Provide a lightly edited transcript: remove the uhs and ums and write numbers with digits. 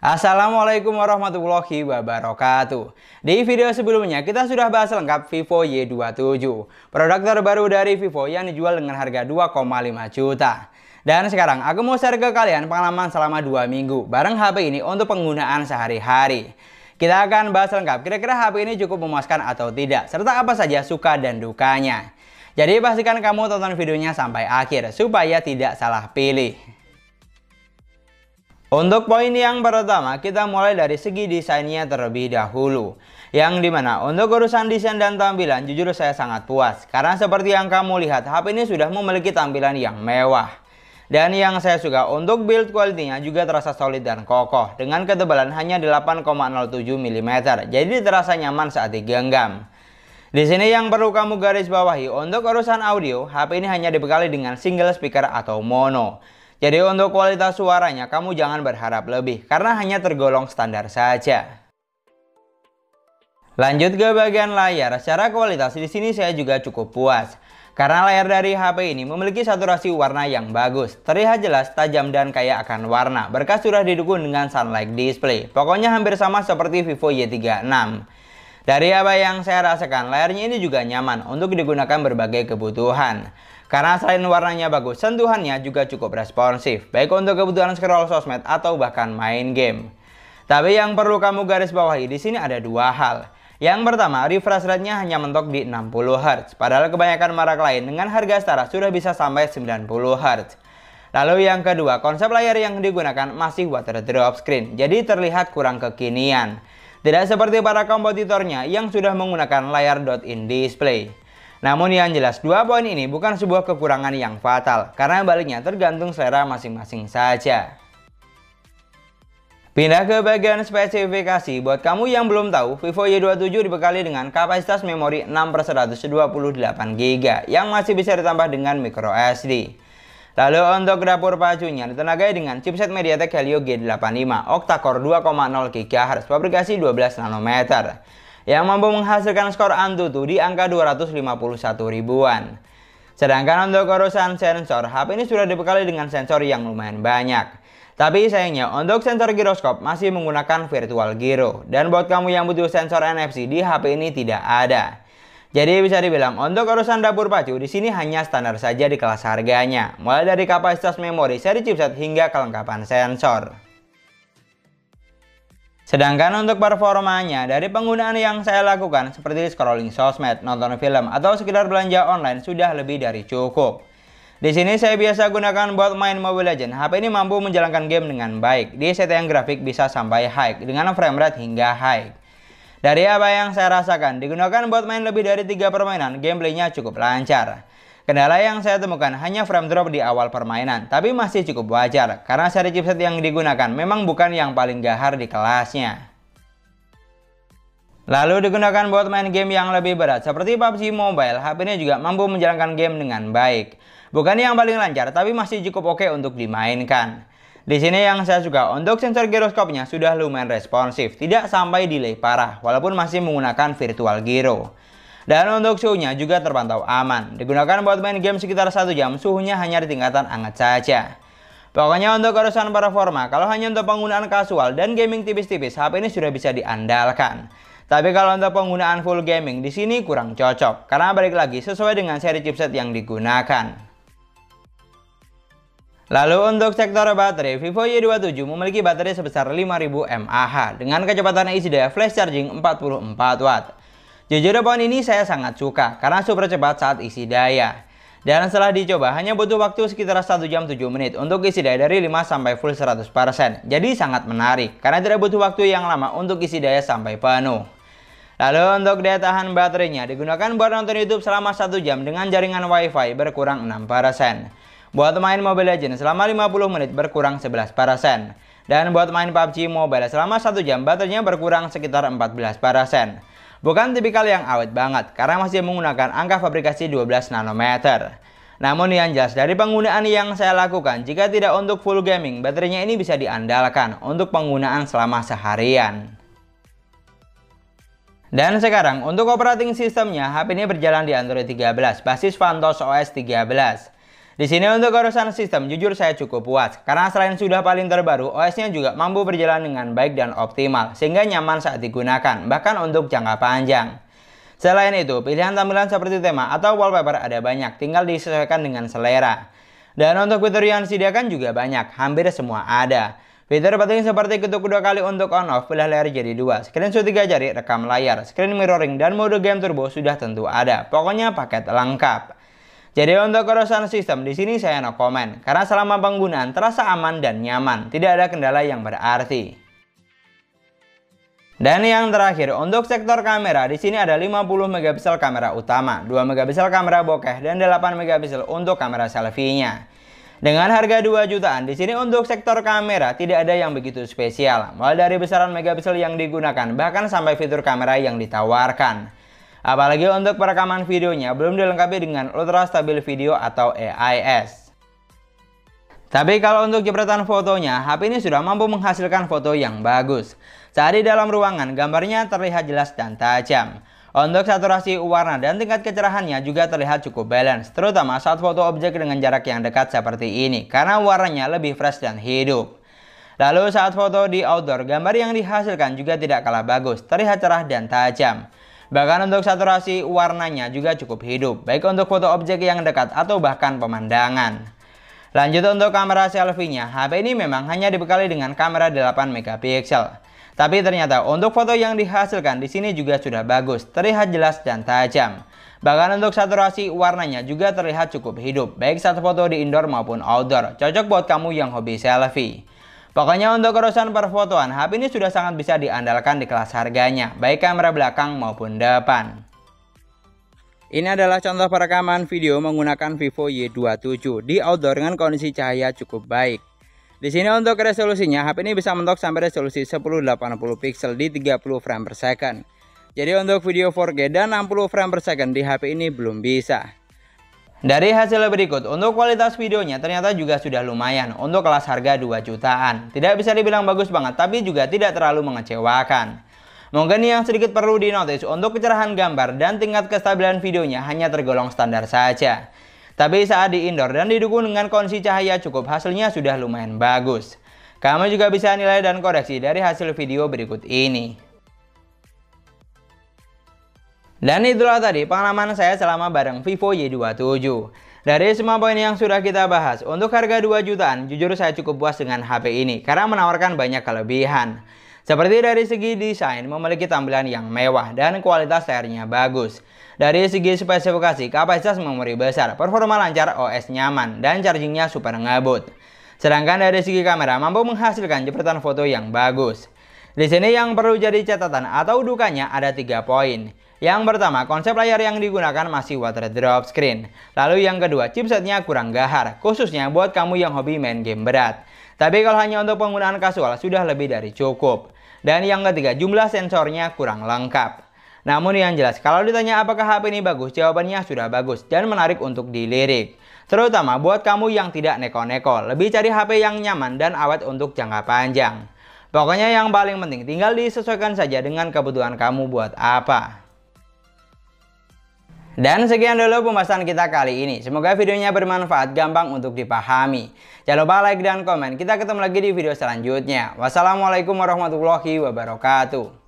Assalamualaikum warahmatullahi wabarakatuh. Di video sebelumnya kita sudah bahas lengkap Vivo Y27, produk terbaru dari Vivo yang dijual dengan harga 2,5 juta. Dan sekarang aku mau share ke kalian pengalaman selama 2 minggu bareng HP ini untuk penggunaan sehari-hari. Kita akan bahas lengkap kira-kira HP ini cukup memuaskan atau tidak, serta apa saja suka dan dukanya. Jadi pastikan kamu tonton videonya sampai akhir supaya tidak salah pilih. Untuk poin yang pertama, kita mulai dari segi desainnya terlebih dahulu. Yang dimana untuk urusan desain dan tampilan jujur saya sangat puas. Karena seperti yang kamu lihat, HP ini sudah memiliki tampilan yang mewah. Dan yang saya suka untuk build quality-nya juga terasa solid dan kokoh. Dengan ketebalan hanya 8,07 mm. Jadi terasa nyaman saat digenggam. Di sini yang perlu kamu garis bawahi, untuk urusan audio, HP ini hanya dibekali dengan single speaker atau mono. Jadi untuk kualitas suaranya kamu jangan berharap lebih karena hanya tergolong standar saja. Lanjut ke bagian layar, secara kualitas di sini saya juga cukup puas. Karena layar dari HP ini memiliki saturasi warna yang bagus, terlihat jelas, tajam dan kaya akan warna. Berkas sudah didukung dengan Sunlight Display. Pokoknya hampir sama seperti Vivo Y36. Dari apa yang saya rasakan, layarnya ini juga nyaman untuk digunakan berbagai kebutuhan. Karena selain warnanya bagus, sentuhannya juga cukup responsif, baik untuk kebutuhan scroll sosmed atau bahkan main game. Tapi yang perlu kamu garis bawahi di sini ada dua hal. Yang pertama, refresh rate-nya hanya mentok di 60 Hz, padahal kebanyakan merek lain dengan harga setara sudah bisa sampai 90 Hz. Lalu yang kedua, konsep layar yang digunakan masih water drop screen, jadi terlihat kurang kekinian. Tidak seperti para kompetitornya yang sudah menggunakan layar dot-in display. Namun yang jelas, dua poin ini bukan sebuah kekurangan yang fatal, karena baliknya tergantung selera masing-masing saja. Pindah ke bagian spesifikasi, buat kamu yang belum tahu, Vivo Y27 dibekali dengan kapasitas memori 6/128 GB yang masih bisa ditambah dengan micro SD. Lalu untuk dapur pacunya ditenagai dengan chipset MediaTek Helio G85 octa-core 2,0 GHz fabrikasi 12 nanometer. Yang mampu menghasilkan skor Antutu di angka 251 ribuan. Sedangkan untuk urusan sensor, HP ini sudah dibekali dengan sensor yang lumayan banyak. Tapi sayangnya untuk sensor giroskop masih menggunakan virtual gyro. Dan buat kamu yang butuh sensor NFC di HP ini tidak ada. Jadi bisa dibilang untuk urusan dapur pacu di sini hanya standar saja di kelas harganya. Mulai dari kapasitas memori, seri chipset hingga kelengkapan sensor. Sedangkan untuk performanya, dari penggunaan yang saya lakukan seperti scrolling sosmed, nonton film, atau sekedar belanja online sudah lebih dari cukup. Di sini saya biasa gunakan buat main Mobile Legends. HP ini mampu menjalankan game dengan baik. Di setting grafik bisa sampai high dengan frame rate hingga high. Dari apa yang saya rasakan, digunakan buat main lebih dari 3 permainan, gameplaynya cukup lancar. Kendala yang saya temukan hanya frame drop di awal permainan, tapi masih cukup wajar karena seri chipset yang digunakan memang bukan yang paling gahar di kelasnya. Lalu digunakan buat main game yang lebih berat seperti PUBG Mobile, HP ini juga mampu menjalankan game dengan baik. Bukan yang paling lancar, tapi masih cukup oke untuk dimainkan. Di sini yang saya suka, untuk sensor giroskopnya sudah lumayan responsif, tidak sampai delay parah, walaupun masih menggunakan virtual gyro. Dan untuk suhunya juga terpantau aman. Digunakan buat main game sekitar 1 jam, suhunya hanya di tingkatan hangat saja. Pokoknya untuk urusan performa, kalau hanya untuk penggunaan kasual dan gaming tipis-tipis, HP ini sudah bisa diandalkan. Tapi kalau untuk penggunaan full gaming, di sini kurang cocok. Karena balik lagi, sesuai dengan seri chipset yang digunakan. Lalu untuk sektor baterai, Vivo Y27 memiliki baterai sebesar 5000 mAh dengan kecepatan isi daya flash charging 44 Watt. Jujur poin ini saya sangat suka karena super cepat saat isi daya. Dan setelah dicoba hanya butuh waktu sekitar 1 jam 7 menit untuk isi daya dari 5 sampai full 100%. Jadi sangat menarik karena tidak butuh waktu yang lama untuk isi daya sampai penuh. Lalu untuk daya tahan baterainya digunakan buat nonton YouTube selama 1 jam dengan jaringan WiFi berkurang 6%. Buat main Mobile Legends selama 50 menit berkurang 11%. Dan buat main PUBG Mobile selama 1 jam baterainya berkurang sekitar 14%. Bukan tipikal yang awet banget karena masih menggunakan angka fabrikasi 12 nanometer. Namun yang jelas dari penggunaan yang saya lakukan, jika tidak untuk full gaming, baterainya ini bisa diandalkan untuk penggunaan selama seharian. Dan sekarang untuk operating sistemnya, HP ini berjalan di Android 13 basis Vantos OS 13. Di sini untuk urusan sistem jujur saya cukup puas karena selain sudah paling terbaru, OS-nya juga mampu berjalan dengan baik dan optimal sehingga nyaman saat digunakan bahkan untuk jangka panjang. Selain itu, pilihan tampilan seperti tema atau wallpaper ada banyak, tinggal disesuaikan dengan selera. Dan untuk fitur yang disediakan juga banyak, hampir semua ada. Fitur penting seperti ketuk 2 kali untuk on off, belah layar jadi 2, screenshot 3 jari, rekam layar, screen mirroring, dan mode game turbo sudah tentu ada. Pokoknya paket lengkap. Jadi untuk urusan sistem di sini saya no comment karena selama penggunaan terasa aman dan nyaman, tidak ada kendala yang berarti. Dan yang terakhir untuk sektor kamera di sini ada 50 megapiksel kamera utama, 2 megapiksel kamera bokeh dan 8 megapiksel untuk kamera selfie-nya. Dengan harga 2 jutaan di sini untuk sektor kamera tidak ada yang begitu spesial, mulai dari besaran megapiksel yang digunakan bahkan sampai fitur kamera yang ditawarkan. Apalagi untuk perekaman videonya belum dilengkapi dengan Ultra Stabil Video atau AIS. Tapi kalau untuk jepretan fotonya, HP ini sudah mampu menghasilkan foto yang bagus. Saat di dalam ruangan, gambarnya terlihat jelas dan tajam. Untuk saturasi warna dan tingkat kecerahannya juga terlihat cukup balance, terutama saat foto objek dengan jarak yang dekat seperti ini, karena warnanya lebih fresh dan hidup. Lalu saat foto di outdoor, gambar yang dihasilkan juga tidak kalah bagus, terlihat cerah dan tajam. Bahkan untuk saturasi warnanya juga cukup hidup, baik untuk foto objek yang dekat atau bahkan pemandangan. Lanjut untuk kamera selfie-nya, HP ini memang hanya dibekali dengan kamera 8 megapiksel. Tapi ternyata untuk foto yang dihasilkan di sini juga sudah bagus, terlihat jelas dan tajam. Bahkan untuk saturasi warnanya juga terlihat cukup hidup, baik saat foto di indoor maupun outdoor. Cocok buat kamu yang hobi selfie. Pokoknya untuk urusan perfotoan, HP ini sudah sangat bisa diandalkan di kelas harganya, baik kamera belakang maupun depan. Ini adalah contoh perekaman video menggunakan Vivo Y27 di outdoor dengan kondisi cahaya cukup baik. Di sini untuk resolusinya, HP ini bisa mentok sampai resolusi 1080 pixel di 30 frame per second. Jadi untuk video 4K dan 60 frame per second di HP ini belum bisa. Dari hasil berikut, untuk kualitas videonya ternyata juga sudah lumayan untuk kelas harga 2 jutaan. Tidak bisa dibilang bagus banget, tapi juga tidak terlalu mengecewakan. Mungkin yang sedikit perlu dinotis untuk kecerahan gambar dan tingkat kestabilan videonya hanya tergolong standar saja. Tapi saat di indoor dan didukung dengan kondisi cahaya cukup, hasilnya sudah lumayan bagus. Kamu juga bisa nilai dan koreksi dari hasil video berikut ini. Dan itulah tadi pengalaman saya selama bareng Vivo Y27. Dari semua poin yang sudah kita bahas, untuk harga 2 jutaan, jujur saya cukup puas dengan HP ini karena menawarkan banyak kelebihan. Seperti dari segi desain, memiliki tampilan yang mewah dan kualitas layarnya bagus. Dari segi spesifikasi, kapasitas memori besar, performa lancar, OS nyaman, dan chargingnya super ngebut. Sedangkan dari segi kamera, mampu menghasilkan jepretan foto yang bagus. Di sini yang perlu jadi catatan atau dukanya ada 3 poin. Yang pertama, konsep layar yang digunakan masih water drop screen. Lalu yang kedua, chipsetnya kurang gahar, khususnya buat kamu yang hobi main game berat. Tapi kalau hanya untuk penggunaan kasual, sudah lebih dari cukup. Dan yang ketiga, jumlah sensornya kurang lengkap. Namun yang jelas, kalau ditanya apakah HP ini bagus, jawabannya sudah bagus dan menarik untuk dilirik. Terutama buat kamu yang tidak neko-neko, lebih cari HP yang nyaman dan awet untuk jangka panjang. Pokoknya yang paling penting, tinggal disesuaikan saja dengan kebutuhan kamu buat apa. Dan sekian dulu pembahasan kita kali ini. Semoga videonya bermanfaat, gampang untuk dipahami. Jangan lupa like dan komen. Kita ketemu lagi di video selanjutnya. Wassalamualaikum warahmatullahi wabarakatuh.